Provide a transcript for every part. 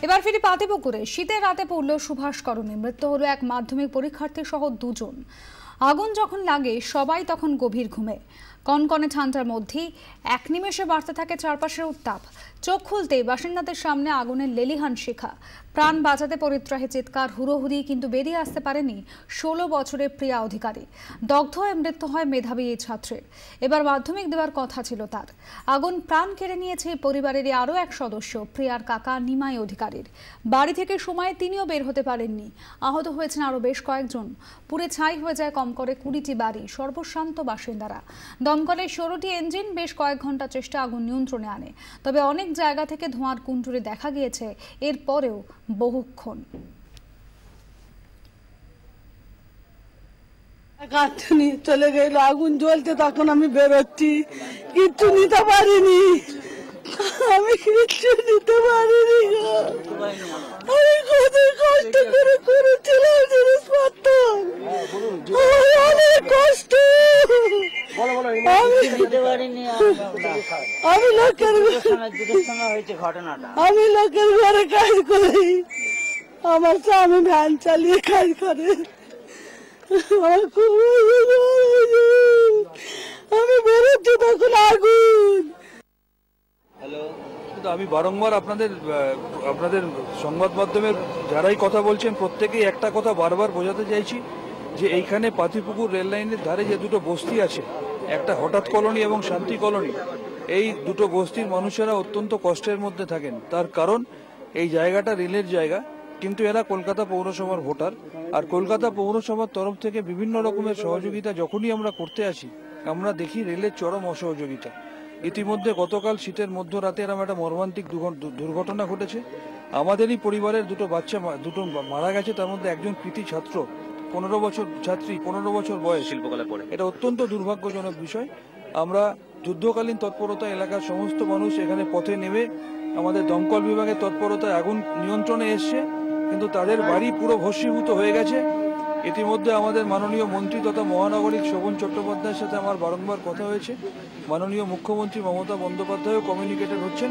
এবার ফিরি পাতিপুকুরে। শীতের রাতে পড়ল সুভাষকরণে, মৃত্যু হলো এক মাধ্যমিক পরীক্ষার্থী সহ দুজন। আগুন যখন লাগে সবাই তখন গভীর ঘুমে। কনকনে ঠান্ডার মধ্যেই এক নিমেষে বাড়তে থাকে চারপাশের উত্তাপ। চোখ খুলতেই বাসিন্দাদের সামনে আগুনের লেলিহান শিখা। প্রাণ বাঁচাতে পরিত্রাহে চিৎকার, হুড়োহুড়ি, কিন্তু বেরিয়ে আসতে পারেনি 16 বছরের প্রিয়া অধিকারী। দগ্ধ হয়ে মৃত্যু হয় মেধাবী এই ছাত্রের। এবার মাধ্যমিক দেওয়ার কথা ছিল তার। আগুন প্রাণ কেড়ে নিয়েছে পরিবারেরই আরও এক সদস্য, প্রিয়ার কাকা নিমাই অধিকারীর। বাড়ি থেকে সময়ে তিনিও বের হতে পারেননি। আহত হয়েছেন আরও বেশ কয়েকজন। পুড়ে ছাই হয়ে যায় কম করে 20টি বাড়ি, সর্বশান্ত বাসিন্দারা। দমকলের 16টি ইঞ্জিন বেশ কয়েক ঘন্টা চেষ্টা আগুন নিয়ন্ত্রণে আনে, তবে অনেক জায়গা থেকে ধোঁয়ার কুণ্ডুরে দেখা গিয়েছে এরপরেও বহুক্ষণ। কাঁদুনি চলে গেল, আগুন জ্বলতে তখন আমি বেরোচ্ছি, কিচ্ছু নিতে পারিনি, আমি কিচ্ছু নিতে পারিনি। আমি কত কষ্ট করে করেছিলাম জিনিসপত্র, অনেক কষ্ট। আমি লোকের ঘরে কাজ করি, আমার স্বামী ভ্যান চালিয়ে কাজ করে। আমি বেরোচ্ছি তখন আগুন। আমি বারংবার আপনাদের সংবাদ মাধ্যমের যারাই কথা বলছেন প্রত্যেকেই একটা কথা বারবার বোঝাতে চাইছি যে এইখানে পাতিপুকুর রেল লাইনের ধারে যে দুটো বস্তি আছে, একটা হঠাৎ কলোনি এবং শান্তি কলোনি, এই দুটো বস্তির মানুষেরা অত্যন্ত কষ্টের মধ্যে থাকেন। তার কারণ এই জায়গাটা রেলের জায়গা, কিন্তু এরা কলকাতা পৌরসভার ভোটার। আর কলকাতা পৌরসভার তরফ থেকে বিভিন্ন রকমের সহযোগিতা যখনই আমরা করতে আসি, আমরা দেখি রেলের চরম অসহযোগিতা। ইতিমধ্যে গতকাল শীতের মধ্যরাতে এরকম একটা মর্মান্তিক দুর্ঘটনা ঘটেছে। আমাদেরই পরিবারের দুটো মারা গেছে, তার মধ্যে একজন কৃতি ছাত্র, 15 বছর ছাত্রী, 15 বছর বয়স, শিল্পকলা পড়ে। এটা অত্যন্ত দুর্ভাগ্যজনক বিষয়। আমরা যুদ্ধকালীন তৎপরতা, এলাকার সমস্ত মানুষ এখানে পথে নেমে আমাদের দমকল বিভাগের তৎপরতায় আগুন নিয়ন্ত্রণে এসছে, কিন্তু তাদের বাড়ি পুরো ভস্মীভূত হয়ে গেছে। ইতিমধ্যে আমাদের মাননীয় মন্ত্রী তথা মহানগরিক শোভন চট্টোপাধ্যায়ের সাথে আমার বারংবার কথা হয়েছে। মাননীয় মুখ্যমন্ত্রী মমতা বন্দ্যোপাধ্যায়ও কমিউনিকেটেড হচ্ছেন।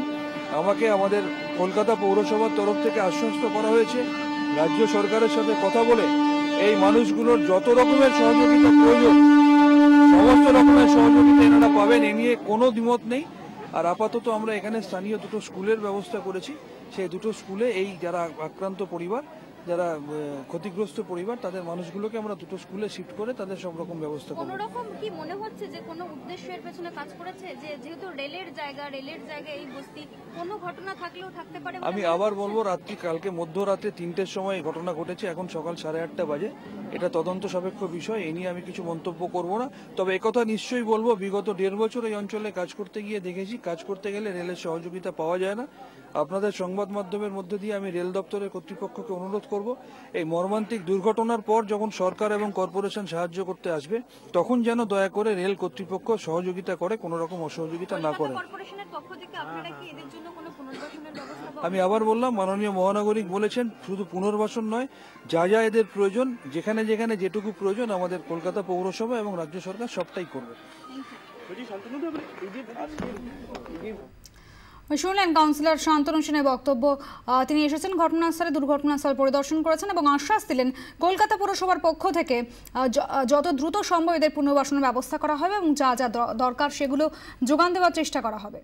আমাকে আমাদের কলকাতা পৌরসভার তরফ থেকে আশ্বস্ত করা হয়েছে রাজ্য সরকারের সাথে কথা বলে এই মানুষগুলোর যত রকমের সহযোগিতা প্রয়োজন সমস্ত রকমের সহযোগিতা এনারা পাবেন, এ নিয়ে কোনো দ্বিমত নেই। আর আপাতত আমরা এখানে স্থানীয় দুটো স্কুলের ব্যবস্থা করেছি। সেই দুটো স্কুলে এই যারা আক্রান্ত পরিবার, যারা ক্ষতিগ্রস্ত পরিবার, তাদের মানুষগুলোকে আমরা দুটো স্কুলে শিফট করে তাদের সব রকম ব্যবস্থা করব। কোনো রকম কি মনে হচ্ছে যে কোনো উদ্দেশ্যের পেছনে কাজ করেছে, যে যেহেতু রেলের জায়গা এই বস্তি, কোনো ঘটনা থাকলেও থাকতে পারে? আমি আবার বলবো, কালকে মধ্যরাতে 3টের সময় ঘটনা ঘটেছে, এখন সকাল 8:30 বাজে। এটা তদন্ত সাপেক্ষ বিষয়, এ নিয়ে আমি কিছু মন্তব্য করব না। তবে একথা নিশ্চয়ই বলবো, বিগত 1.5 বছর এই অঞ্চলে কাজ করতে গিয়ে দেখেছি, কাজ করতে গেলে রেলের সহযোগিতা পাওয়া যায় না। আপনাদের সংবাদ মাধ্যমের মধ্যে দিয়ে আমি রেল দপ্তরের কর্তৃপক্ষকে অনুরোধ করব, এই মর্মান্তিক দুর্ঘটনার পর যখন সরকার এবং কর্পোরেশন সাহায্য করতে আসবে, তখন যেন দয়া করে রেল কর্তৃপক্ষ সহযোগিতা করে, কোনো রকম অসহযোগিতা না করে। আমি আবার বললাম, মাননীয় মহানগরিক বলেছেন শুধু পুনর্বাসন নয়, যা যা এদের প্রয়োজন, যেখানে যেখানে যেটুকু প্রয়োজন, আমাদের কলকাতা পৌরসভা এবং রাজ্য সরকার সবটাই করবে। শুনলেন কাউন্সিলর শান্তনু সেনের বক্তব্য। তিনি এসেছেন ঘটনাস্থলে, দুর্ঘটনাস্থল পরিদর্শন করেছেন এবং আশ্বাস দিলেন কলকাতা পৌরসভার পক্ষ থেকে যত দ্রুত সম্ভব এদের পুনর্বাসনের ব্যবস্থা করা হবে এবং যা যা দরকার সেগুলো যোগান দেওয়ার চেষ্টা করা হবে।